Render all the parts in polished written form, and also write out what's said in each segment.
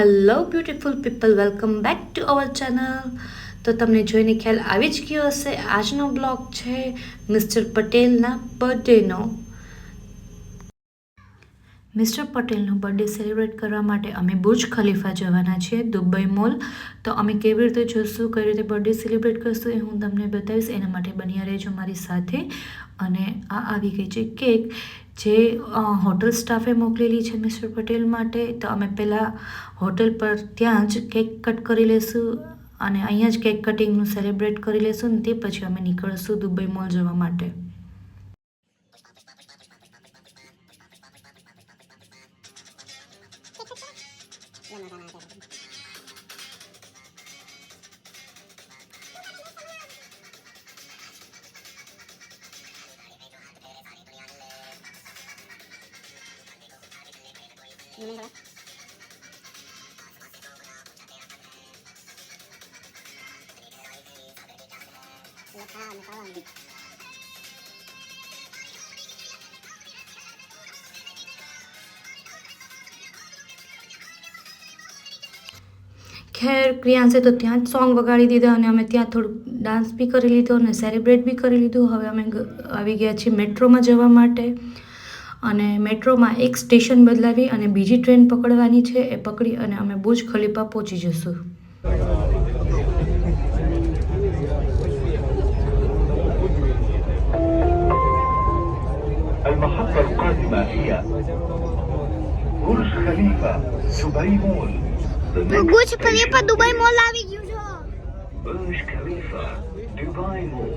Hello beautiful people, welcome back to our channel. તો તમને જોઈને ખ્યાલ આવી જ ગયો હશે, આજનો બ્લોગ છે મિસ્ટર પટેલના બર્થડેનો. મિસ્ટર પટેલનો બર્થડે સેલિબ્રેટ કરવા માટે અમે બુર્જ ખલીફા જવાના છીએ, દુબઈ મોલ. તો અમે કેવી રીતે જોશું, કઈ રીતે બર્થડે સેલિબ્રેટ કરશું એ હું તમને બતાવીશ. એના માટે બન્યા રહેજો મારી સાથે. અને આ આવી ગઈ છે કેક, જે હોટલ સ્ટાફે મોકલેલી છે મિસ્ટર પટેલ માટે. તો અમે પહેલાં હોટલ પર ત્યાં જ કેક કટ કરી લેશું અને અહીંયા જ કેક કટિંગનું સેલિબ્રેટ કરી લેશું, ને તે પછી અમે નીકળશું દુબઈ મોલ જવા માટે. ખેર પ્રિયાંશે તો ત્યાં જ સોંગ વગાડી દીધા અને અમે ત્યાં થોડુંક ડાન્સ બી કરી લીધો અને સેલિબ્રેટ બી કરી લીધું. હવે અમે આવી ગયા છીએ મેટ્રોમાં જવા માટે અને મેટ્રોમાં એક સ્ટેશન બદલાવી અને બીજી ટ્રેન પકડવાની છે. એ પકડી અને અમે બુર્જ ખલીફા પહોંચી જશું. المحطة القادمة هي برج خليفة دبي مول. બુર્જ ખલીફા દુબઈ મોલ આવી ગયું છે. برج خليفة دبي مول.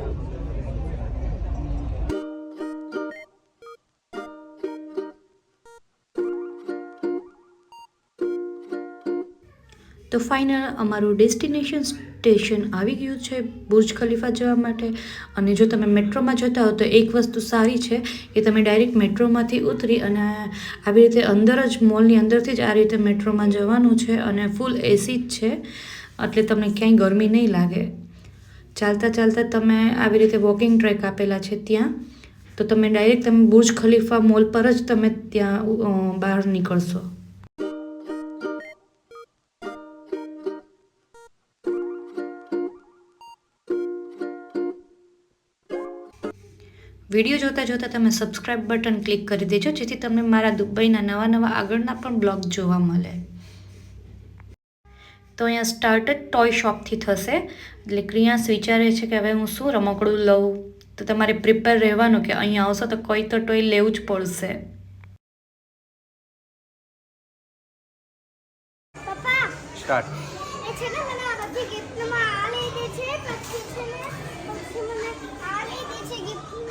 તો ફાઇનલ અમારું ડેસ્ટિનેશન સ્ટેશન આવી ગયું છે બુર્જ ખલીફા જવા માટે. અને જો તમે મેટ્રોમાં જતા હો તો એક વસ્તુ સારી છે કે તમે ડાયરેક્ટ મેટ્રોમાંથી ઉતરી અને આવી રીતે અંદર જ મોલની અંદરથી જ આ રીતે મેટ્રોમાં જવાનું છે અને ફૂલ એસી જ છે, એટલે તમને ક્યાંય ગરમી નહીં લાગે. ચાલતા ચાલતા તમે આવી રીતે વોકિંગ ટ્રેક આપેલા છે ત્યાં, તો તમે ડાયરેક્ટ તમે બુર્જ ખલીફા મોલ પર જ તમે ત્યાં બહાર નીકળશો. વિડીયો જોતાં જોતાં તમે સબસ્ક્રાઇબ બટન ક્લિક કરી દેજો, જેથી તમને મારા દુબઈના નવા આગળના પણ બ્લોગ જોવા મળે. તો અહીંયા સ્ટાર્ટ જ ટોય શોપથી થશે, એટલે ક્રિયાંશ વિચારે છે કે હવે હું શું રમકડું લઉં. તો તમારે પ્રિપેર રહેવાનું કે અહીંયા આવશો તો કોઈ તો ટોય લેવું જ પડશે. પપ્પા સ્ટાર્ટ. એ છે ને મને આ બધી ગિફ્ટમાં આ લઈ દે છે, પછી છે ને પછી મને આ લઈ દે છે ગિફ્ટમાં,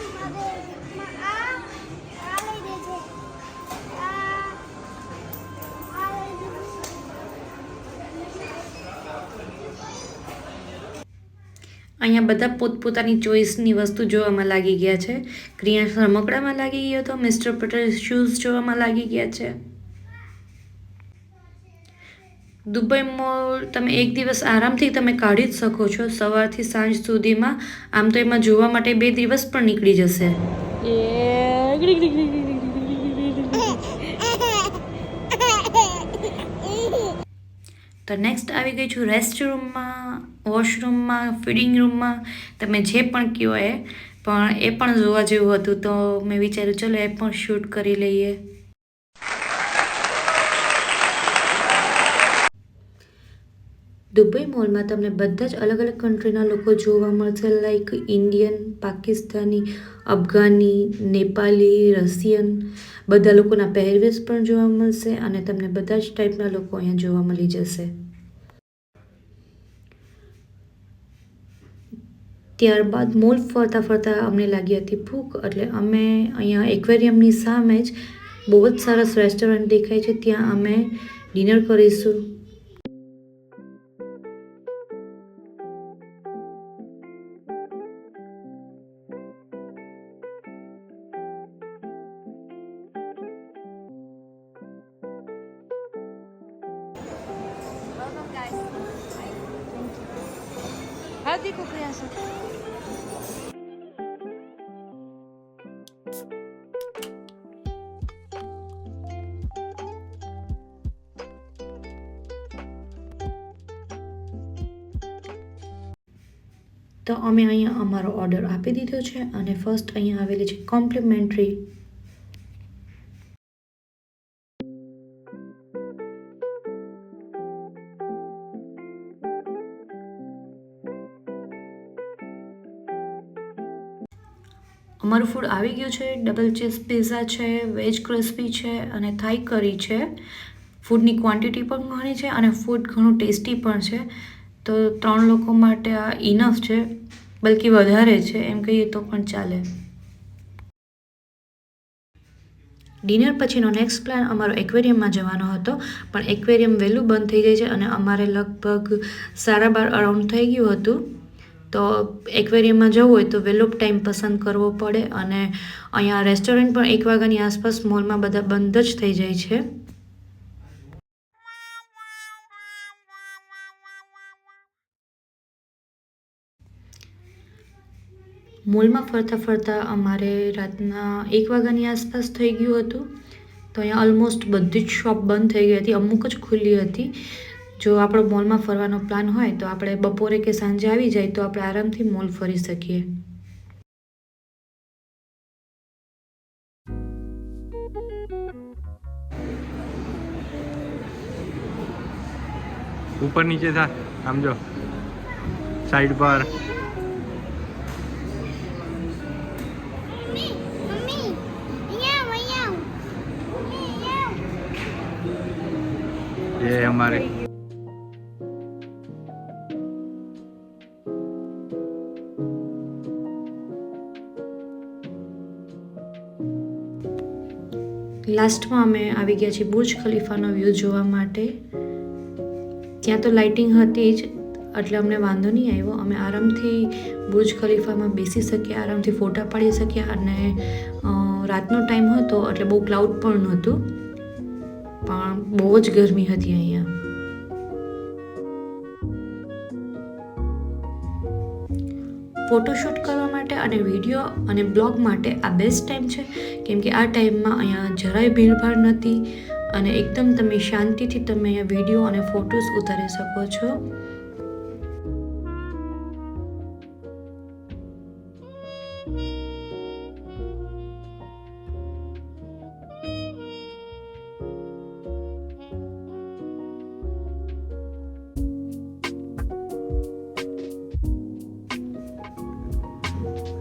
આ લઈ દે છે, આ લઈ દે છે. અહીંયા બધા પોતપોતાની ચોઈસની વસ્તુ જોવામાં લાગી ગયા છે. ક્રિયાંશ રમકડામાં લાગી ગયો તો મિસ્ટર પટેલ શૂઝ જોવામાં લાગી ગયા છે. દુબઈ મોલ તમે એક દિવસ આરામથી તમે કાઢી જ શકો છો, સવારથી સાંજ સુધીમાં. આમ તો એમાં જોવા માટે 2 દિવસ પણ નીકળી જશે. તો નેક્સ્ટ આવી ગઈ છું રેસ્ટ રૂમમાં, વોશરૂમમાં, ફીડિંગ રૂમમાં, તમે જે પણ કહો એ પણ જોવા જેવું હતું. તો મેં વિચાર્યું ચલો એ પણ શૂટ કરી લઈએ. દુબઈ મોલમાં તમને બધા જ અલગ અલગ કન્ટ્રીના લોકો જોવા મળશે, like Indian, Pakistani, Afghani, Nepali, Russian, બધા લોકોના પહેરવેશ પણ જોવા મળશે અને તમને બધા જ ટાઈપના લોકો અહીંયા જોવા મળી જશે. ત્યારબાદ મોલ ફરતા ફરતા અમને લાગી હતી ભૂખ, એટલે અમે અહીંયા એક્વેરિયમની સામે જ બહુ જ સરસ રેસ્ટોરન્ટ દેખાય છે, ત્યાં અમે ડિનર કરીશું. હાર્દિક પ્રયાસ. તો અમે અહીંયા અમારો ઓર્ડર આપી દીધો છે અને ફર્સ્ટ અહીંયા આવેલી છે કોમ્પ્લિમેન્ટરી. અમારું ફૂડ આવી ગયું છે. ડબલ ચીઝ પિઝા છે, વેજ ક્રિસ્પી છે અને થાઈ કરી છે. ફૂડની ક્વોન્ટિટી પણ ઘણી છે અને ફૂડ ઘણું ટેસ્ટી પણ છે. તો 3 લોકો માટે આ ઇનફ છે, બલકી વધારે છે એમ કહીએ તો પણ ચાલે. ડિનર પછીનો નેક્સ્ટ પ્લાન અમારો એક્વેરિયમમાં જવાનો હતો, પણ એક્વેરિયમ વહેલું બંધ થઈ જાય છે અને અમારે લગભગ 12:30 અરાઉન્ડ થઈ ગયું હતું. તો એક્વેરિયમમાં જવું હોય તો વહેલો ટાઈમ પસંદ કરવો પડે અને અહીંયા રેસ્ટોરન્ટ પણ 1 વાગ્યાની આસપાસ મોલમાં બધા બંધ જ થઈ જાય છે. મોલમાં ફરતા ફરતા અમારે રાતના 1 વાગ્યાની આસપાસ થઈ ગયું હતું. તો અહીંયા ઓલમોસ્ટ બધી જ શોપ બંધ થઈ ગઈ હતી, અમુક જ ખુલ્લી હતી. જો આપણો મોલમાં ફરવાનો પ્લાન હોય તો આપણે બપોરે કે સાંજે આવી જાય તો આપણે આરામથી મોલ ફરી શકીએ. ઉપર નીચે થા, આમ જો સાઈડ પર. મમ્મી અહીંયા એ અમારે લાસ્ટમાં અમે આવી ગયા છીએ બુર્જ ખલીફાનો વ્યૂ જોવા માટે. ત્યાં તો લાઇટિંગ હતી જ એટલે અમને વાંધો નહીં આવ્યો. અમે આરામથી બુર્જ ખલીફામાં બેસી શક્યા, આરામથી ફોટા પાડી શક્યા અને રાતનો ટાઈમ હતો એટલે બહુ ક્લાઉડ પણ નહોતું, પણ બહુ જ ગરમી હતી અહીંયા. ફોટોશૂટ કરવા માટે અને વિડીયો અને બ્લોગ માટે આ બેસ્ટ ટાઈમ છે, કેમ કે આ ટાઈમમાં અહીંયા જરાય ભીડભાડ નથી અને એકદમ તમે શાંતિથી તમે અહીંયા વિડીયો અને ફોટોસ ઉતારી શકો છો.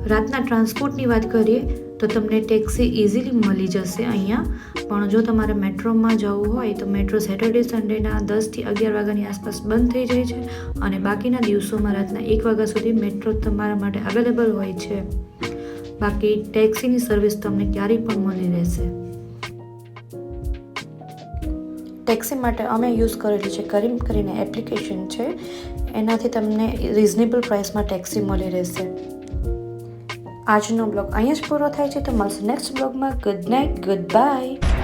રાતના ટ્રાન્સપોર્ટની વાત કરીએ તો તમને ટેક્સી ઇઝીલી મળી જશે અહીંયા, પણ જો તમારે મેટ્રોમાં જવું હોય તો મેટ્રો સેટરડે સન્ડેના 10 થી 11 વાગ્યાની આસપાસ બંધ થઈ જાય છે અને બાકીના દિવસોમાં રાતના 1 વાગ્યા સુધી મેટ્રો તમારા માટે અવેલેબલ હોય છે. બાકી ટેક્સીની સર્વિસ તમને ક્યારેય પણ મળી રહેશે. ટેક્સી માટે અમે યુઝ કરેલી છે કરીમ કરીને એપ્લિકેશન છે, એનાથી તમને રિઝનેબલ પ્રાઇસમાં ટેક્સી મળી રહેશે. આજનો બ્લોગ અહીંયા જ પૂરો થાય છે. તો મળશે નેક્સ્ટ બ્લોગમાં. Good night, good bye.